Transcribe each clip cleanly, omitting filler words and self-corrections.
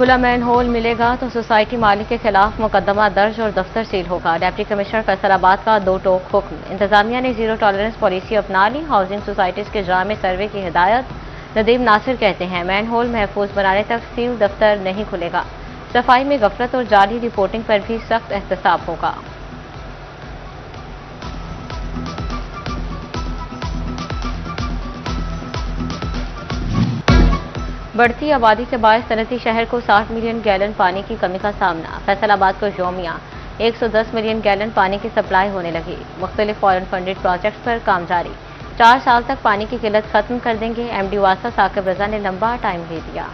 खुला man whole मिलेगा तो सोसाइटी मालिक के खिलाफ मुकदमा दर्ज और दफ्तर सील होगा। डिप्टी कमिश्नर फैसलाबाद का दो टोक हुक्म। इंतजामिया ने जीरो टॉलरेंस पॉलिसी अपना ली। हाउसिंग सोसाइटीज के जामे सर्वे की हिदायत। नदीम नासिर कहते हैं मैन होल महफूज बनाने तक सील दफ्तर नहीं खुलेगा। सफाई में गफलत और जाली रिपोर्टिंग पर भी सख्त एहतसाब होगा। बढ़ती आबादी के बायस सनती शहर को 60 मिलियन गैलन पानी की कमी का सामना। फैसलाबाद को यौमिया 110 मिलियन गैलन पानी की सप्लाई होने लगी। मुख्तलिफ फॉरेन फंडेड प्रोजेक्ट्स पर काम जारी। 4 साल तक पानी की किल्लत खत्म कर देंगे। एमडी वासा साकिब रजा ने लंबा टाइम दे दिया।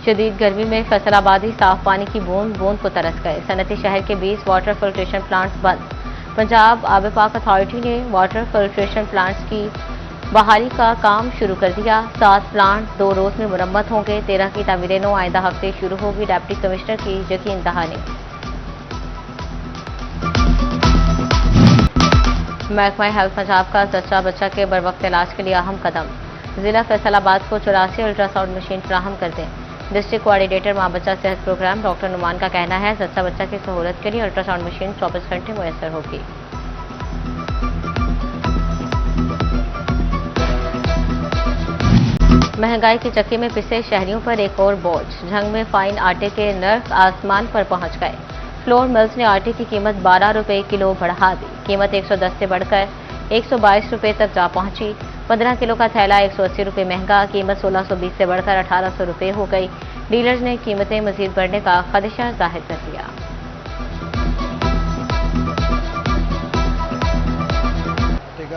शदीद गर्मी में फैसलाबादी साफ पानी की बूंद बूंद को तरस गए। सनती शहर के 20 वाटर फिल्ट्रेशन प्लांट्स बंद। पंजाब आब पाक अथॉरिटी ने वाटर फिल्ट्रेशन प्लांट्स की बहाली का काम शुरू कर दिया। 7 प्लांट 2 रोज में मुरम्मत होंगे। 13 की तामीरें 9 आइंदा हफ्ते शुरू होगी। डिप्टी कमिश्नर की यकीन दहानी। महकमा हेल्थ पंजाब का जच्चा बच्चा के बरवक्त इलाज के लिए अहम कदम। जिला फैसलाबाद को 84 अल्ट्रासाउंड मशीन फराहम कर दें। डिस्ट्रिक्ट कोऑर्डिनेटर मां बच्चा सेहत प्रोग्राम डॉक्टर नुमान का कहना है जच्चा बच्चा की सहूलत के लिए अल्ट्रासाउंड मशीन 24 घंटे मुयस्सर होगी। महंगाई की चक्की में पिसे शहरियों पर एक और बोझ। झंग में फाइन आटे के नर्ख आसमान पर पहुंच गए। फ्लोर मिल्स ने आटे की कीमत 12 रुपए किलो बढ़ा दी। कीमत 110 से बढ़कर 122 रुपए तक जा पहुंची। 15 किलो का थैला 180 रुपए महंगा। कीमत 1620 से बढ़कर 1800 रुपए हो गई। डीलर्स ने कीमतें मजीद बढ़ने का खदशा जाहिर कर दिया।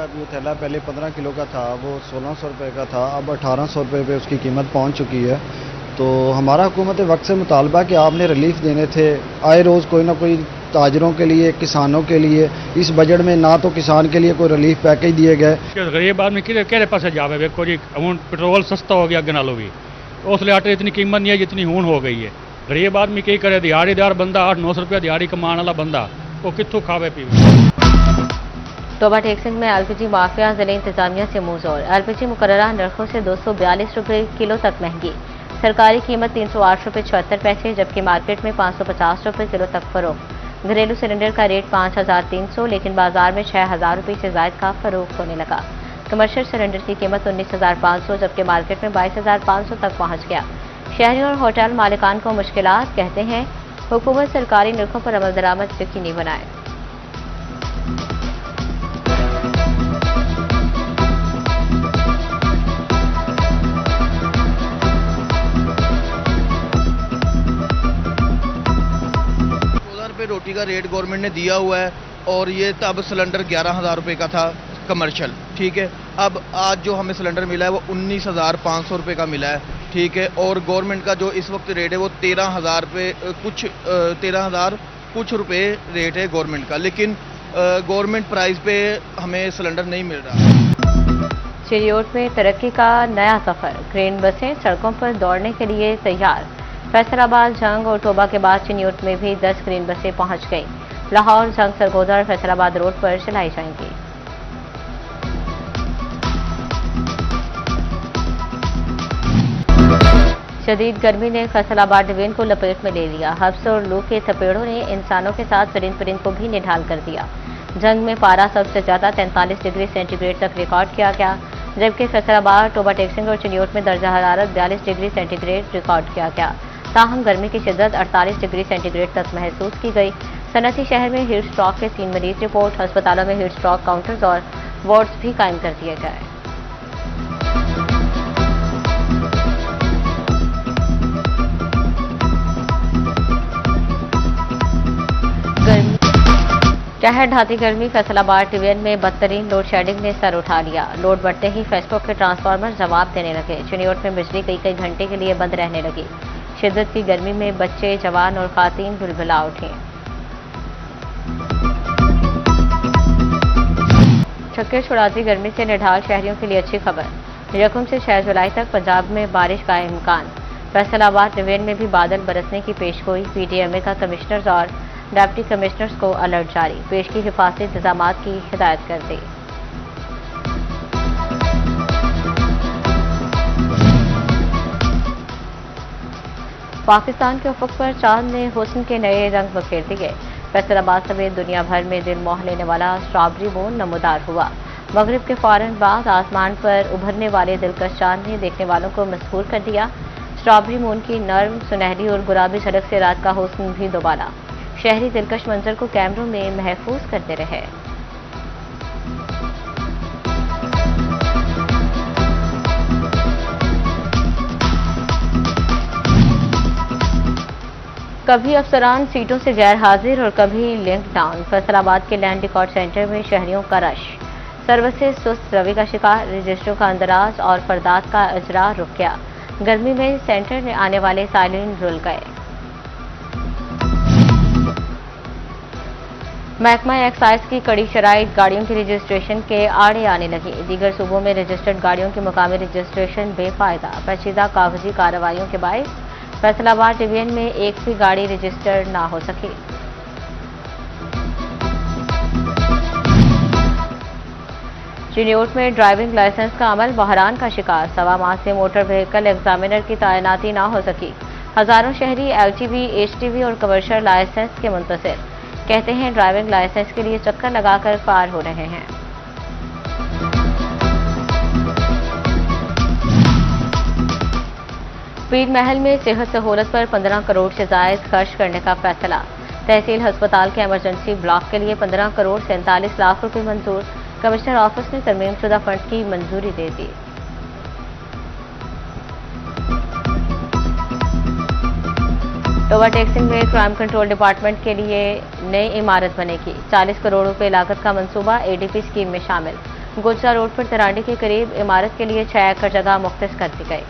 जो थैला पहले 15 किलो का था वो 1600 रुपये का था, अब 1800 रुपये पे उसकी कीमत पहुंच चुकी है। तो हमारा हुकूमत वक्त से मुतालबा कि आपने रिलीफ देने थे आए रोज़ कोई ना कोई ताजरों के लिए, किसानों के लिए। इस बजट में ना तो किसान के लिए कोई रिलीफ पैकेज दिए गए। गरीब आदमी कि पास जावे देखो जी, हूँ पेट्रोल सस्ता हो गया अगे नालों भी, उसलिए आटे इतनी कीमत नहीं है जितनी हूँ हो गई है। गरीब आदमी की करे, दिहाड़ीदार बंदा 800-900 रुपया दिहाड़ी कमान वाला बंदा वो कितों खावे पीवे। टोबा टेक्सिंग में एलपीजी माफिया जिले इंतजामिया से मुंह जोर। एलपीजी मुकर्ररा नरखों से 242 रुपये किलो तक महंगी। सरकारी कीमत 308 रुपये 76 पैसे, जबकि मार्केट में 550 रुपये किलो तक फरोख्त। घरेलू सिलेंडर का रेट 5300, लेकिन बाजार में 6000 रुपये से ज्यादा का फरोख्त होने लगा। कमर्शियल सिलेंडर की कीमत 19500, जबकि मार्केट में 22500 तक पहुंच गया। शहरी और होटल मालिकान को मुश्किलात, कहते हैं हुकूमत सरकारी नरखों पर अमल दरामद यकीनी बनाए। रोटी का रेट गवर्नमेंट ने दिया हुआ है और ये तब सिलेंडर 11,000 रुपये का था कमर्शियल, ठीक है। अब आज जो हमें सिलेंडर मिला है वो 19,500 रुपये का मिला है, ठीक है। और गवर्नमेंट का जो इस वक्त रेट है वो 13,000 रुपये कुछ रुपये रेट है गवर्नमेंट का, लेकिन गवर्नमेंट प्राइस पे हमें सिलेंडर नहीं मिल रहा। चिड़ियोट में तरक्की का नया सफर। क्रेन बसें सड़कों पर दौड़ने के लिए तैयार। फैसलाबाद, जंग और टोबा के बाद चिन्योट में भी 10 क्रेन बसें पहुंच गई। लाहौर, जंग, सरगोदा और फैसलाबाद रोड पर चलाई जाएंगी। शदीद गर्मी ने फैसलाबाद डिवीजन को लपेट में ले लिया। हब्स और लू के थपेड़ों ने इंसानों के साथ चरिंद परिंद को भी निढाल कर दिया। जंग में पारा सबसे ज्यादा 43 डिग्री सेंटीग्रेड तक रिकॉर्ड किया गया, जबकि फैसलाबाद, टोबा टेक्सिंग और चिन्योट में दर्जा हरारत 42 डिग्री सेंटीग्रेड रिकॉर्ड किया गया। ताहम गर्मी की शिद्दत 48 डिग्री सेंटीग्रेड तक महसूस की गई। सनती शहर में हीट स्ट्रोक के 3 मरीज रिपोर्ट। अस्पतालों में हीट स्ट्रोक काउंटर्स और वार्ड्स भी कायम कर दिए गए। कहर ढाती गर्मी। फैसलाबाद डिवीजन में बदतरीन लोड शेडिंग ने सर उठा लिया। लोड बढ़ते ही फेसबुक के ट्रांसफार्मर जवाब देने लगे। चिन्योट में बिजली कई घंटे के लिए बंद रहने लगी। शिद्दत की गर्मी में बच्चे, जवान और खातीन बुलबुला उठे। छक्के छुड़ाती गर्मी से निढाल शहरियों के लिए अच्छी खबर। यकम से 6 जुलाई तक पंजाब में बारिश का इम्कान। फैसलाबाद डिवीजन में भी बादल बरसने की पेशगोई। पीडीएमए का कमिश्नर्स और डिप्टी कमिश्नर्स को अलर्ट जारी। पेश की हिफाजती इंतजामात की हिदायत कर दी। पाकिस्तान के उफक पर चांद ने हुस्न के नए रंग बखेर दिए। फैसलाबाद समेत दुनिया भर में दिल मोह लेने वाला स्ट्रॉबेरी मून नमूदार हुआ। मगरिब के फौरन बाद आसमान पर उभरने वाले दिलकश चांद ने देखने वालों को मसहूर कर दिया। स्ट्रॉबेरी मून की नर्म, सुनहरी और गुलाबी झलक से रात का हुस्न भी दोबारा। शहरी दिलकश मंजर को कैमरों में महफूज करते रहे। कभी अफसरान सीटों से गैर हाजिर और कभी लिंक डाउन। फैसलाबाद के लैंड रिकॉर्ड सेंटर में शहरियों का रश। सर्विसेज सुस्त रवि का शिकार, रजिस्ट्रियों का अंदराज और फरदात का अजरा रुक गया। गर्मी में सेंटर में आने वाले साइलिन रुल गए। महकमा एक्साइज की कड़ी शराइत गाड़ियों की रजिस्ट्रेशन के आड़े आने लगी। दीगर सूबों में रजिस्टर्ड गाड़ियों की मुकामी रजिस्ट्रेशन बेफायदा। पेचीदा कागजी कार्रवाइयों के बायस फैसलाबाद डिवीजन में एक भी गाड़ी रजिस्टर्ड ना हो सकी। चिन्योट में ड्राइविंग लाइसेंस का अमल बहरान का शिकार। 1.25 माह से मोटर व्हीकल एग्जामिनर की तैनाती ना हो सकी। हजारों शहरी LTV, HTV और कमर्शियल लाइसेंस के मुंतजिर। कहते हैं ड्राइविंग लाइसेंस के लिए चक्कर लगाकर पार हो रहे हैं। पीर महल में सेहत सहूलत पर 15 करोड़ से जायद खर्च करने का फैसला। तहसील अस्पताल के इमरजेंसी ब्लॉक के लिए 15 करोड़ 47 लाख रुपए मंजूर। कमिश्नर ऑफिस ने तरमीम शुदा फंड की मंजूरी दे दी। टोबा टेक्सिंग में क्राइम कंट्रोल डिपार्टमेंट के लिए नई इमारत बनेगी। 40 करोड़ रुपए लागत का मंसूबा ADP स्कीम में शामिल। गुजरा रोड पर तरांडी के करीब इमारत के लिए 6 एकड़ जगह मुख्तस कर दी गई।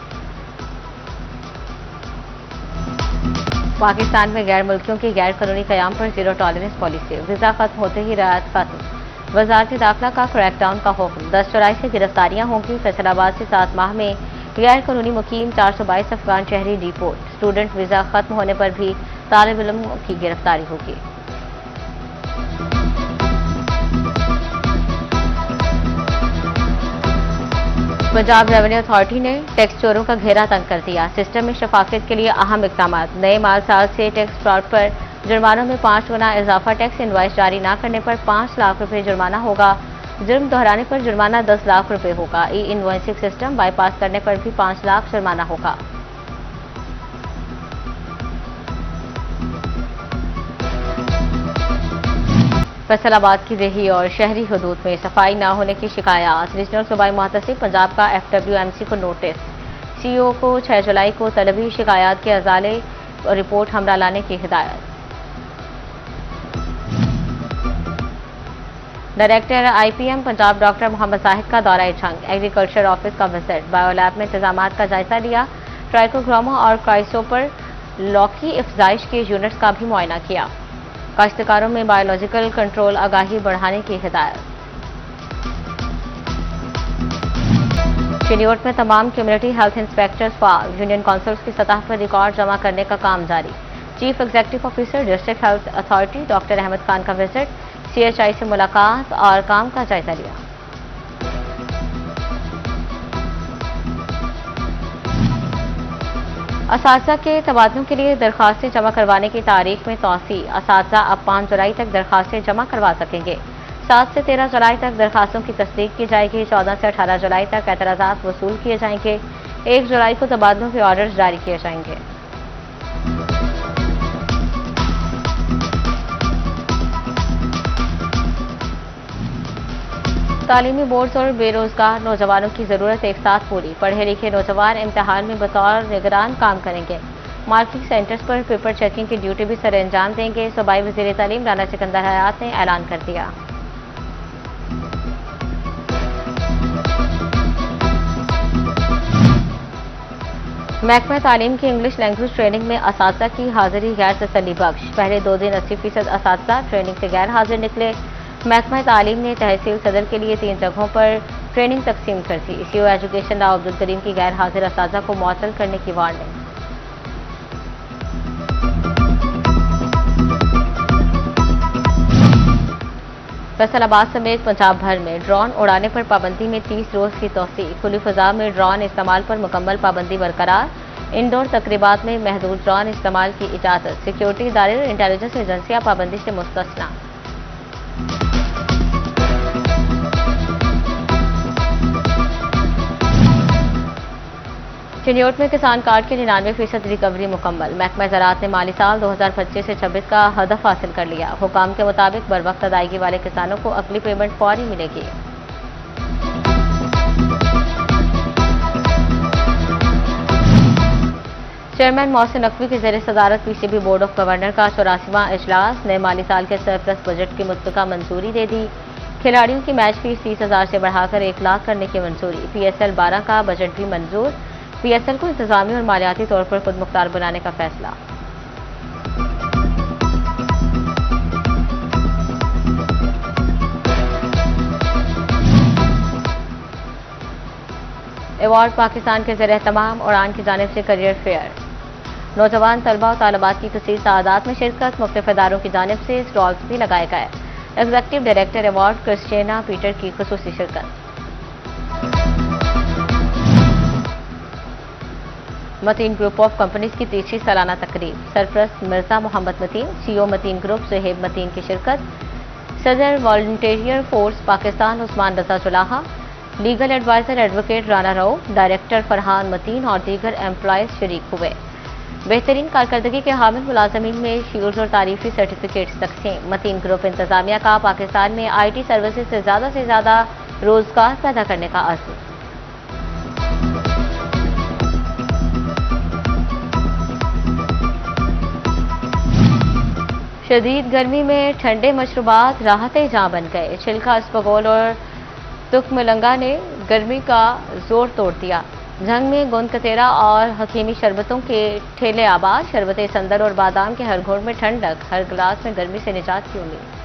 पाकिस्तान में गैर मुल्कियों की गैर कानूनी कयाम पर जीरो टॉलरेंस पॉलिसी। वीजा खत्म होते ही रियायत खत्म। वजारत दाखिला का क्रैकडाउन का हुक्म। 10 जुलाई से गिरफ्तारियां होंगी। फैसलाबाद से 7 माह में गैर कानूनी मुकीम 422 अफगान शहरी डिपोर्ट। स्टूडेंट वीजा खत्म होने पर भी तालिब इल्म की गिरफ्तारी होगी। पंजाब रेवेन्यू अथॉरिटी ने टैक्स चोरों का घेरा तंग कर दिया। सिस्टम में शफाफियत के लिए अहम इकदाम। नए माल साल से टैक्स फ्रॉड पर जुर्मानों में 5 गुना इजाफा। टैक्स इनवाइस जारी न करने पर 5 लाख रुपए जुर्माना होगा। जुर्म दोहराने पर जुर्माना 10 लाख रुपए होगा। इनवॉइसिंग सिस्टम बाईपास करने पर भी 5 लाख जुर्माना होगा। फैसलाबाद की देही और शहरी हदूद में सफाई न होने की शिकायत। रीजनल सूबाई मुहतसिब पंजाब का FWMC को नोटिस। CEO को 6 जुलाई को तलबी शिकायत के अजाले रिपोर्ट हमरा लाने की हिदायत। Director IPM Punjab doctor Mohammad Zahid का दौरा जंग। एग्रीकल्चर ऑफिस का विजिट। बायोलैब में इंतजामात का जायजा लिया। ट्राइकोग्रामा और क्राइसोपर लॉकी अफजाइश के यूनिट्स का भी मुआयना किया। काश्तकारों में बायोलॉजिकल कंट्रोल आगाही बढ़ाने की हिदायत। चिन्योट में तमाम कम्युनिटी हेल्थ इंस्पेक्टर्स फाल। यूनियन काउंसिल्स की सतह पर रिकॉर्ड जमा करने का काम जारी। Chief executive officer district health authority doctor Ahmed Khan का विजिट। CHI से मुलाकात और काम का जायजा लिया। असातिज़ा के तबादलों के लिए दरखास्तें जमा करवाने की तारीख में तौसी। असातिज़ा अब 5 जुलाई तक दरखास्तें जमा करवा सकेंगे। 7 से 13 जुलाई तक दरखास्तों की तस्दीक की जाएगी। 14 से 18 जुलाई तक एतराज़ात वसूल किए जाएंगे। 1 जुलाई को तबादलों के ऑर्डर्स जारी किए जाएंगे। तालीमी बोर्ड्स और बेरोजगार नौजवानों की जरूरत एक साथ पूरी। पढ़े लिखे नौजवान इम्तिहान में बतौर निगरान काम करेंगे। मार्किंग सेंटर्स पर पेपर चेकिंग की ड्यूटी भी सर अंजाम देंगे। सूबाई वज़ीर तालीम राना सिकंदर हयात ने ऐलान कर दिया। महकमा तालीम की इंग्लिश लैंग्वेज ट्रेनिंग में असातिज़ा की हाजिरी गैर तसल्ली बख्श। पहले 2 दिन 80% असातिज़ा ट्रेनिंग से गैर हाजिर निकले। महकमा तालीम ने तहसील सदर के लिए 3 जगहों पर ट्रेनिंग तकसीम कर दी। CO एजुकेशन राव अब्दुल करीम की गैर हाजिर असातिज़ा को मुअत्तल करने की वार्निंग। फैसलाबाद समेत पंजाब भर में ड्रोन उड़ाने पर पाबंदी में 30 रोज की तौसीक। खुली फजा में ड्रोन इस्तेमाल पर मुकम्मल पाबंदी बरकरार। इंडोर तकरीबात में महदूद ड्रोन इस्तेमाल की इजाजत, सिक्योरिटी इदारे और इंटेलिजेंस एजेंसियां पाबंदी से मुस्तस्ना। चिन्योट में किसान कार्ड की 99% रिकवरी मुकम्मल। महकमा ज़राअत ने माली साल 2025 से 26 का हदफ हासिल कर लिया। हुकाम के मुताबिक बरवक्त अदायगी वाले किसानों को अगली पेमेंट फौरी मिलेगी। चेयरमैन मोहसिन नकवी की ज़ेर सदारत पीसीबी बोर्ड ऑफ गवर्नर का 84वां इजलास। नए माली साल के सरप्लस बजट की मुत्तफ़िका मंजूरी दे दी। खिलाड़ियों की मैच फीस 30,000 से बढ़ाकर 1 लाख करने की मंजूरी। PSL 12 का बजट भी मंजूर। PSL को इंतजामी और मालियाती तौर पर खुद मुख्तार बनाने का फैसला। अवार्ड पाकिस्तान के ज़रिए तमाम उड़ान की जानिब से करियर फेयर। नौजवान तलबा और तालिबात की कसीर तादाद में शिरकत, मुख्तलिफ इदारों की जानिब से स्टॉल्स भी लगाए गए। Executive director award Christiana Peter की खुसूसी शिरकत। मतीन ग्रुप ऑफ कंपनीज की 3री सालाना तकरीब। सरपरस्त मिर्जा मोहम्मद मतीन, CEO मतीन ग्रुप सुहेब मतीन की शिरकत। सदर volunteer force Pakistan Usman Raza Julaha, legal adviser advocate Rana Rauf, director Farhan Mateen और दीगर एम्प्लॉयज शरीक हुए। बेहतरीन कारकर्दगी के हामिल मुलाजमीन में शील्ड और तारीफी सर्टिफिकेट्स तकसीम। मतीन ग्रुप इंतजामिया का पाकिस्तान में IT सर्विसेज से ज़्यादा रोजगार पैदा करने का अज़्म। शदीद गर्मी में ठंडे मशरूबात राहते जहां बन गए। छिलका अस्पगोल और तुकमलंगा ने गर्मी का जोर तोड़ दिया। जंग में गोंदकतेरा और हकीमी शरबतों के ठेले आबाद। शरबत संदर और बादाम के हर घोट में ठंडक, हर गिलास में गर्मी से निजात की उम्मीद।